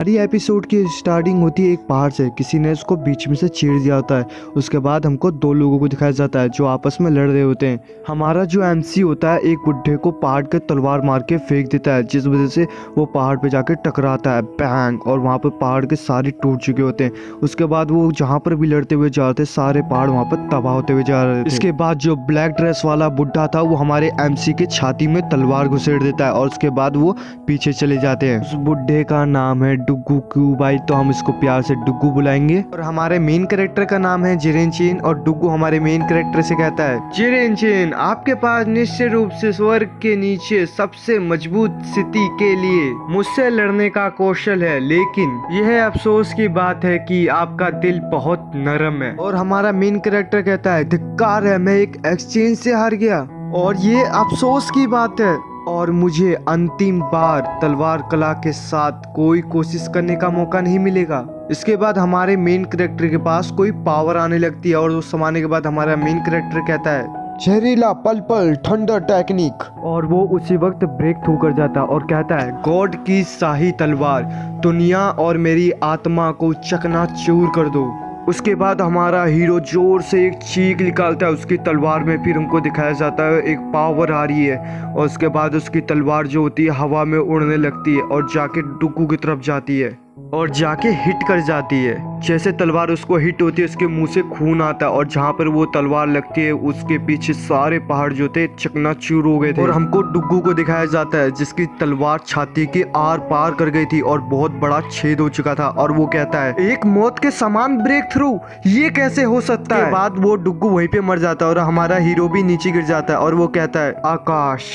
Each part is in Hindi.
हमारी एपिसोड की स्टार्टिंग होती है एक पहाड़ से। किसी ने उसको बीच में से चीर दिया होता है। उसके बाद हमको दो लोगों को दिखाया जाता है जो आपस में लड़ रहे होते हैं। हमारा जो एमसी होता है एक बुड्ढे को पहाड़ के तलवार मार के फेंक देता है, जिस वजह से वो पहाड़ पे जाके टकराता है, बैंग, और वहाँ पर पहाड़ के सारे टूट चुके होते हैं। उसके बाद वो जहाँ पर भी लड़ते हुए जा रहे थे सारे पहाड़ वहाँ पर तबाह होते हुए जा रहे थे। इसके बाद जो ब्लैक ड्रेस वाला बुड्ढा था वो हमारे एमसी के छाती में तलवार घुसेड़ देता है और उसके बाद वो पीछे चले जाते हैं। उस बुड्ढे का नाम है डुग्गू क्यू भाई, तो हम इसको प्यार से डुग्गू बुलाएंगे। और हमारे मेन कैरेक्टर का नाम है जिरेनचीन और डुग्गू हमारे मेन कैरेक्टर से कहता है, जिरेनचीन आपके पास निश्चित रूप से स्वर्ग के नीचे सबसे मजबूत स्थिति के लिए मुझसे लड़ने का कौशल है, लेकिन यह अफसोस की बात है कि आपका दिल बहुत नरम है। और हमारा मेन कैरेक्टर कहता है, धिक्कार है, मैं एक एक्सचेंज से हार गया और ये अफसोस की बात है और मुझे अंतिम बार तलवार कला के साथ कोई कोशिश करने का मौका नहीं मिलेगा। इसके बाद हमारे मेन कैरेक्टर के पास कोई पावर आने लगती है और उस समाने के बाद हमारा मेन कैरेक्टर कहता है, जहरीला पल पल थंडर टेक्निक, और वो उसी वक्त ब्रेक थ्रू कर जाता है और कहता है, गॉड की शाही तलवार दुनिया और मेरी आत्मा को चकनाचूर कर दो। उसके बाद हमारा हीरो जोर से एक चीख निकालता है उसकी तलवार में। फिर हमको दिखाया जाता है एक पावर आ रही है और उसके बाद उसकी तलवार जो होती है हवा में उड़ने लगती है और जाके डुग्गू की तरफ जाती है और जाके हिट कर जाती है। जैसे तलवार उसको हिट होती है उसके मुंह से खून आता है और जहाँ पर वो तलवार लगती है उसके पीछे सारे पहाड़ जो थे चकनाचूर हो गए थे। और हमको डुग्गू को दिखाया जाता है जिसकी तलवार छाती के आर पार कर गई थी और बहुत बड़ा छेद हो चुका था और वो कहता है, एक मौत के समान ब्रेक थ्रू, ये कैसे हो सकता है। बाद वो डुग्गू वहीं पे मर जाता है और हमारा हीरो भी नीचे गिर जाता है और वो कहता है, आकाश,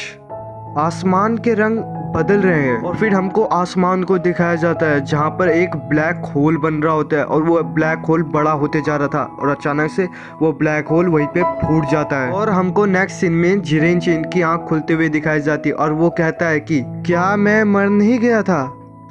आसमान के रंग बदल रहे हैं। और फिर हमको आसमान को दिखाया जाता है जहाँ पर एक ब्लैक होल बन रहा होता है और वो ब्लैक होल बड़ा होते जा रहा था और अचानक से वो ब्लैक होल वहीं पे फूट जाता है। और हमको नेक्स्ट सीन में जिरेनचीन की आंख खुलते हुए दिखाई जाती है और वो कहता है कि क्या मैं मर नहीं गया था,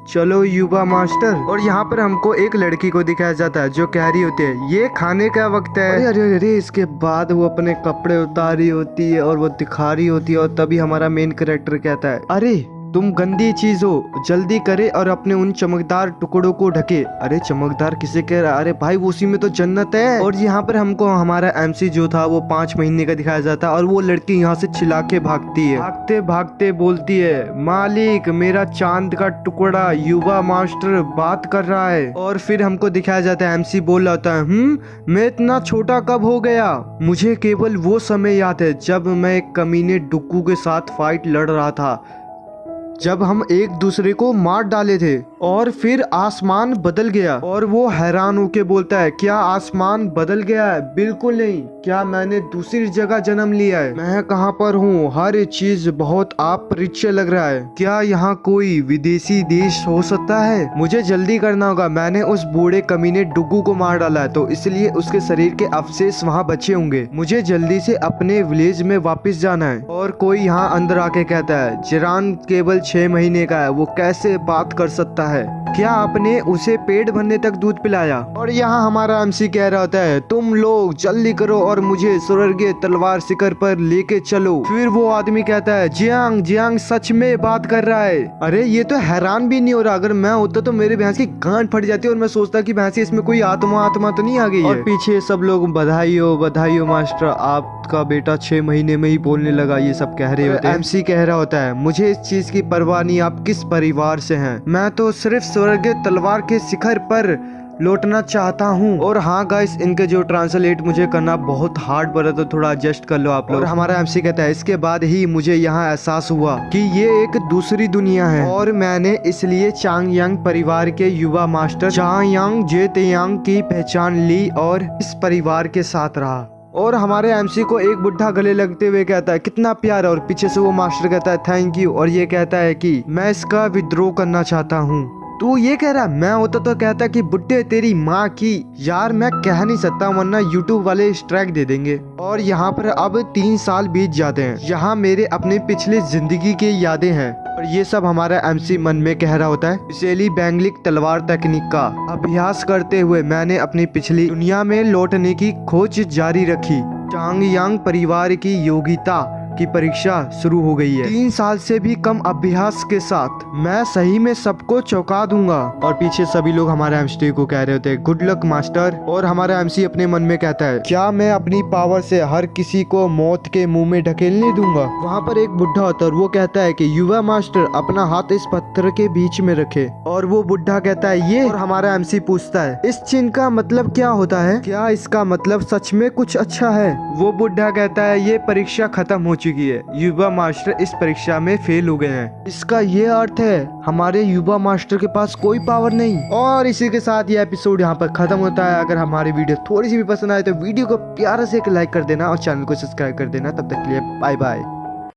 चलो युवा मास्टर। और यहाँ पर हमको एक लड़की को दिखाया जाता है जो कह रही होती है, ये खाने का वक्त है। अरे अरे अरे, इसके बाद वो अपने कपड़े उतार रही होती है और वो दिखा रही होती है और तभी हमारा मेन कैरेक्टर कहता है, अरे तुम गंदी चीज हो, जल्दी करे और अपने उन चमकदार टुकड़ों को ढके। अरे चमकदार किसे कह रहा है, अरे भाई वो उसी में तो जन्नत है। और यहाँ पर हमको हमारा एमसी जो था वो 5 महीने का दिखाया जाता है और वो लड़की यहाँ से चिल्ला के भागती है, भागते भागते बोलती है, मालिक मेरा चांद का टुकड़ा युवा मास्टर बात कर रहा है। और फिर हमको दिखाया जाता है एमसी बोल रहा होता है, मैं इतना छोटा कब हो गया, मुझे केवल वो समय याद है जब मैं एक कमीने डुग्गू के साथ फाइट लड़ रहा था, जब हम एक दूसरे को मार डाले थे और फिर आसमान बदल गया। और वो हैरान होके बोलता है, क्या आसमान बदल गया है? बिल्कुल नहीं, क्या मैंने दूसरी जगह जन्म लिया है? मैं कहाँ पर हूँ? हर चीज बहुत अपरिचित लग रहा है। क्या यहाँ कोई विदेशी देश हो सकता है? मुझे जल्दी करना होगा, मैंने उस बूढ़े कमीने डुग्गू को मार डाला है तो इसलिए उसके शरीर के अवशेष वहाँ बचे होंगे। मुझे जल्दी से अपने विलेज में वापस जाना है। और कोई यहाँ अंदर आके कहता है, जिरान केवल 6 महीने का है, वो कैसे बात कर सकता है? क्या आपने उसे पेट भरने तक दूध पिलाया? और यहाँ हमारा एमसी कह रहा होता है, तुम लोग जल्दी करो और मुझे स्वर्गीय तलवार शिखर पर लेके चलो। फिर वो आदमी कहता है, जियांग जियांग सच में बात कर रहा है। अरे ये तो हैरान भी नहीं हो रहा, अगर मैं होता तो मेरे भैंस की गांठ फट जाती और मैं सोचता कि भैंस इसमें कोई आत्मा तो नहीं आ गई है। और पीछे सब लोग बधाई हो मास्टर, आपका बेटा 6 महीने में ही बोलने लगा, ये सब कह रहे होते हैं। एमसी कह रहा होता है, मुझे इस चीज की परवाह नहीं आप किस परिवार से हैं, मैं तो सिर्फ स्वर्गीय तलवार के शिखर पर लौटना चाहता हूँ। और हाँ गाइस, इनके जो ट्रांसलेट मुझे करना बहुत हार्ड पड़ा तो थोड़ा एडजस्ट कर लो आप लोग। और हमारा एमसी कहता है, इसके बाद ही मुझे यहाँ एहसास हुआ कि ये एक दूसरी दुनिया है और मैंने इसलिए चांगयांग परिवार के युवा मास्टर चांगयांग जेतेयांग की पहचान ली और इस परिवार के साथ रहा। और हमारे एमसी को एक बुढ़ा गले लगते हुए कहता है, कितना प्यारा। और पीछे से वो मास्टर कहता है, थैंक यू। और ये कहता है कि मैं इसका विद्रोह करना चाहता हूँ। तू ये कह रहा, मैं होता तो कहता कि बुड्ढे तेरी माँ की। यार मैं कह नहीं सकता वरना यूट्यूब वाले स्ट्राइक दे देंगे। और यहाँ पर अब 3 साल बीत जाते हैं, यहाँ मेरे अपने पिछले जिंदगी की यादें हैं। और ये सब हमारा एमसी मन में कह रहा होता है, पिछली बैंगलिक तलवार तकनीक का अभ्यास करते हुए मैंने अपनी पिछली दुनिया में लौटने की खोज जारी रखी। चांगयांग परिवार की योग्यता कि परीक्षा शुरू हो गई है। 3 साल से भी कम अभ्यास के साथ मैं सही में सबको चौंका दूंगा। और पीछे सभी लोग हमारे एमसी को कह रहे होते हैं गुड लक मास्टर। और हमारा एमसी अपने मन में कहता है क्या मैं अपनी पावर से हर किसी को मौत के मुंह में ढकेलने दूंगा। वहाँ पर एक बुढ़ा होता है और वो कहता है कि युवा मास्टर अपना हाथ इस पत्थर के बीच में रखे। और वो बुढ़ा कहता है ये। और हमारा एमसी पूछता है इस चिन्ह का मतलब क्या होता है, क्या इसका मतलब सच में कुछ अच्छा है। वो बुढ़ा कहता है ये परीक्षा खत्म हो चुकी है, युवा मास्टर इस परीक्षा में फेल हो गए हैं। इसका ये अर्थ है हमारे युवा मास्टर के पास कोई पावर नहीं। और इसी के साथ ये एपिसोड यहाँ पर खत्म होता है। अगर हमारी वीडियो थोड़ी सी भी पसंद आए तो वीडियो को प्यारा से एक लाइक कर देना और चैनल को सब्सक्राइब कर देना। तब तक के लिए बाय बाय।